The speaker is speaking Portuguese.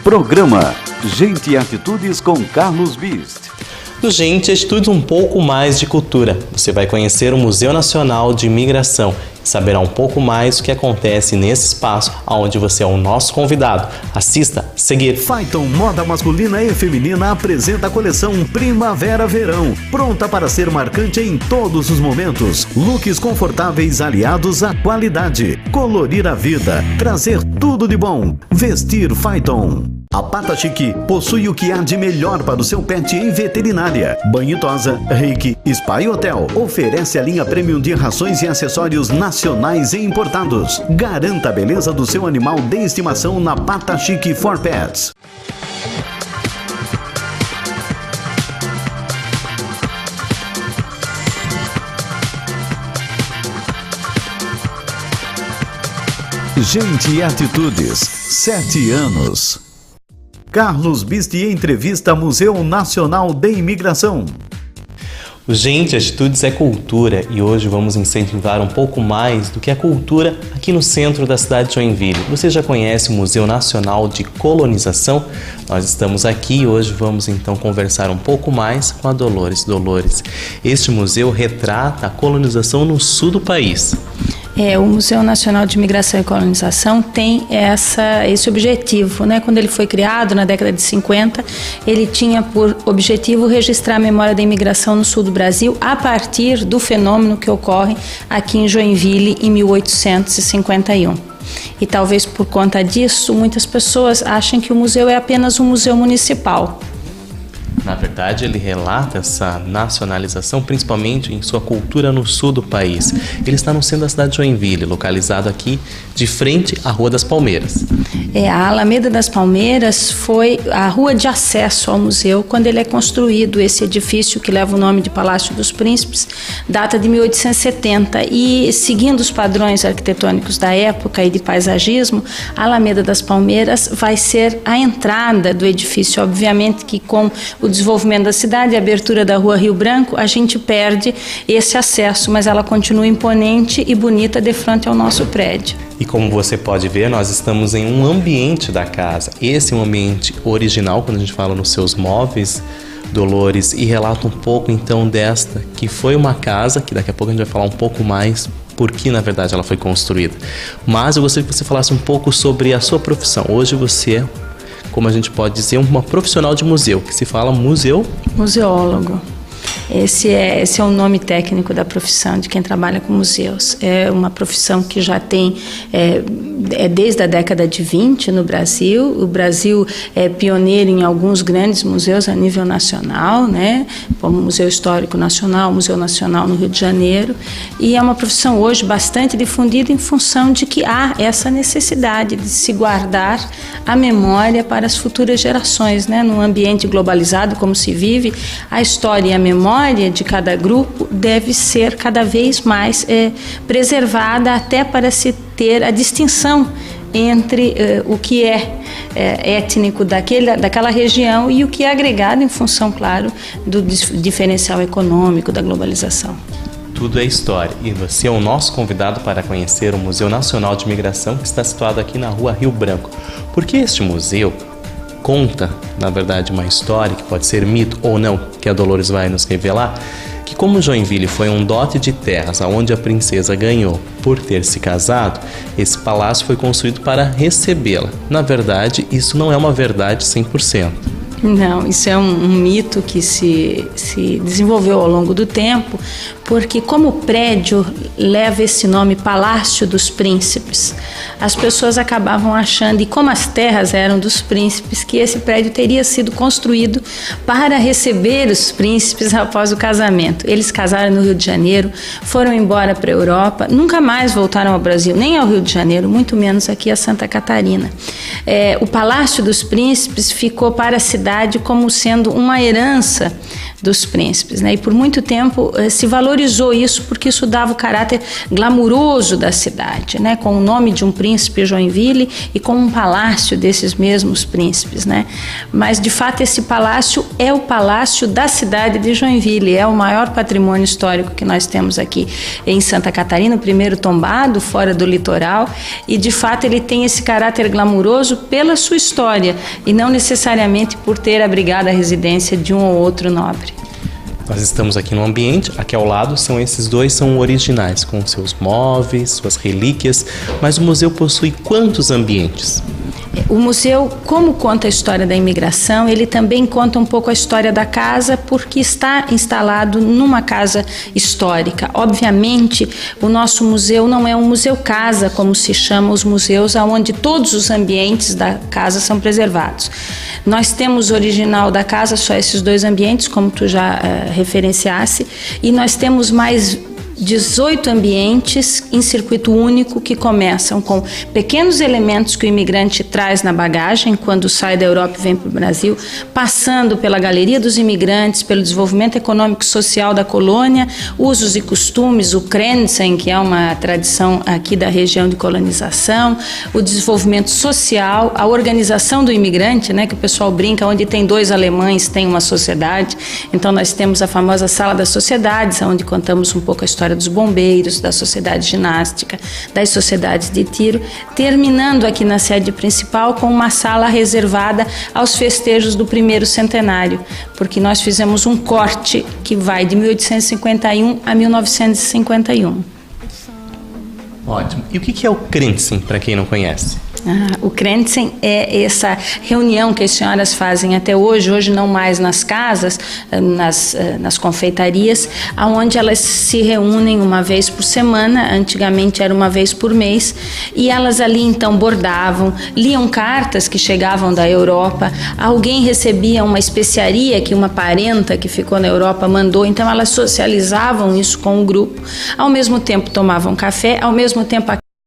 Programa Gente e Atitudes com Carlos Bist. No Gente e Atitudes, um pouco mais de cultura. Você vai conhecer o Museu Nacional de Imigração e saberá um pouco mais o que acontece nesse espaço, onde você é o nosso convidado. Assista, seguir. Phaeton Moda Masculina e Feminina apresenta a coleção Primavera-Verão, pronta para ser marcante em todos os momentos. Looks confortáveis aliados à qualidade. Colorir a vida, trazer tudo de bom. Vestir Phaeton. A Pata Chique possui o que há de melhor para o seu pet em veterinária. Banho Tosa, Reiki, Spa e Hotel. Oferece a linha premium de rações e acessórios nacionais e importados. Garanta a beleza do seu animal de estimação na Pata Chique for Pets. Gente e Atitudes, 7 anos. Carlos Bist entrevista Museu Nacional de Imigração. O Gente e Atitudes é cultura e hoje vamos incentivar um pouco mais do que a cultura aqui no centro da cidade de Joinville. Você já conhece o Museu Nacional de Colonização? Nós estamos aqui e hoje vamos então conversar um pouco mais com a Dolores. Dolores, este museu retrata a colonização no sul do país. O Museu Nacional de Imigração e Colonização tem esse objetivo, né? Quando ele foi criado na década de 50, ele tinha por objetivo registrar a memória da imigração no sul do Brasil a partir do fenômeno que ocorre aqui em Joinville em 1851. E talvez por conta disso, muitas pessoas acham que o museu é apenas um museu municipal. Na verdade, ele relata essa nacionalização principalmente em sua cultura no sul do país. Ele está no centro da cidade de Joinville, localizado aqui de frente à Rua das Palmeiras. A Alameda das Palmeiras foi a rua de acesso ao museu quando ele é construído. Esse edifício, que leva o nome de Palácio dos Príncipes, data de 1870 e, seguindo os padrões arquitetônicos da época e de paisagismo, a Alameda das Palmeiras vai ser a entrada do edifício. Obviamente que com o desenvolvimento da cidade e a abertura da Rua Rio Branco, a gente perde esse acesso, mas ela continua imponente e bonita de frente ao nosso prédio. E como você pode ver, nós estamos em um ambiente da casa. Esse é um ambiente original, quando a gente fala nos seus móveis, Dolores, e relata um pouco então desta, que foi uma casa, que daqui a pouco a gente vai falar um pouco mais porque na verdade ela foi construída. Mas eu gostaria que você falasse um pouco sobre a sua profissão. Hoje você é, como a gente pode dizer, uma profissional de museu, que se fala museólogo. Esse é o nome técnico da profissão de quem trabalha com museus. É uma profissão que já tem desde a década de 20 no Brasil. O Brasil é pioneiro em alguns grandes museus a nível nacional, né? Como o Museu Histórico Nacional, o Museu Nacional no Rio de Janeiro. E é uma profissão hoje bastante difundida em função de que há essa necessidade de se guardar a memória para as futuras gerações, né? Num ambiente globalizado como se vive, a história e a memória de cada grupo deve ser cada vez mais preservada, até para se ter a distinção entre o que é étnico daquela região e o que é agregado em função, claro, do diferencial econômico, da globalização. Tudo é história e você é o nosso convidado para conhecer o Museu Nacional de Imigração, que está situado aqui na Rua Rio Branco. Porque este museu conta, na verdade, uma história que pode ser mito ou não, que a Dolores vai nos revelar, que como Joinville foi um dote de terras onde a princesa ganhou por ter se casado, esse palácio foi construído para recebê-la. Na verdade, isso não é uma verdade 100%. Não, isso é um mito que se desenvolveu ao longo do tempo, porque como o prédio leva esse nome Palácio dos Príncipes, as pessoas acabavam achando, e como as terras eram dos príncipes, que esse prédio teria sido construído para receber os príncipes após o casamento. Eles casaram no Rio de Janeiro, foram embora para a Europa, nunca mais voltaram ao Brasil, nem ao Rio de Janeiro, muito menos aqui a Santa Catarina. O Palácio dos Príncipes ficou para a cidade como sendo uma herança dos príncipes, né? E por muito tempo se valorizou isso, porque isso dava o caráter glamuroso da cidade, né? Com o nome de um príncipe Joinville e com um palácio desses mesmos príncipes, né? Mas de fato esse palácio é o palácio da cidade de Joinville, é o maior patrimônio histórico que nós temos aqui em Santa Catarina, o primeiro tombado fora do litoral, e de fato ele tem esse caráter glamuroso pela sua história e não necessariamente por ter abrigado a residência de um ou outro nobre. Nós estamos aqui no ambiente, aqui ao lado esses dois são originais, com seus móveis, suas relíquias, mas o museu possui quantos ambientes? O museu, como conta a história da imigração, ele também conta um pouco a história da casa, porque está instalado numa casa histórica. Obviamente, o nosso museu não é um museu-casa, como se chama os museus, onde todos os ambientes da casa são preservados. Nós temos o original da casa, só esses 2 ambientes, como tu já referenciasse, e nós temos mais 18 ambientes em circuito único que começam com pequenos elementos que o imigrante traz na bagagem quando sai da Europa e vem para o Brasil, passando pela Galeria dos Imigrantes, pelo desenvolvimento econômico e social da colônia, usos e costumes, o Kränzen, que é uma tradição aqui da região de colonização, o desenvolvimento social, a organização do imigrante, né, que o pessoal brinca, onde tem 2 alemães, tem uma sociedade. Então nós temos a famosa Sala das Sociedades, onde contamos um pouco a história dos bombeiros, da sociedade ginástica, das sociedades de tiro, terminando aqui na sede principal com uma sala reservada aos festejos do 1º centenário, porque nós fizemos um corte que vai de 1851 a 1951. Ótimo. E o que é o Kränzen, para quem não conhece? O Kränzen é essa reunião que as senhoras fazem até hoje não mais nas casas, nas confeitarias, onde elas se reúnem uma vez por semana, antigamente era uma vez por mês, e elas ali então bordavam, liam cartas que chegavam da Europa, alguém recebia uma especiaria que uma parenta que ficou na Europa mandou, então elas socializavam isso com o grupo, ao mesmo tempo tomavam café, ao mesmo tempo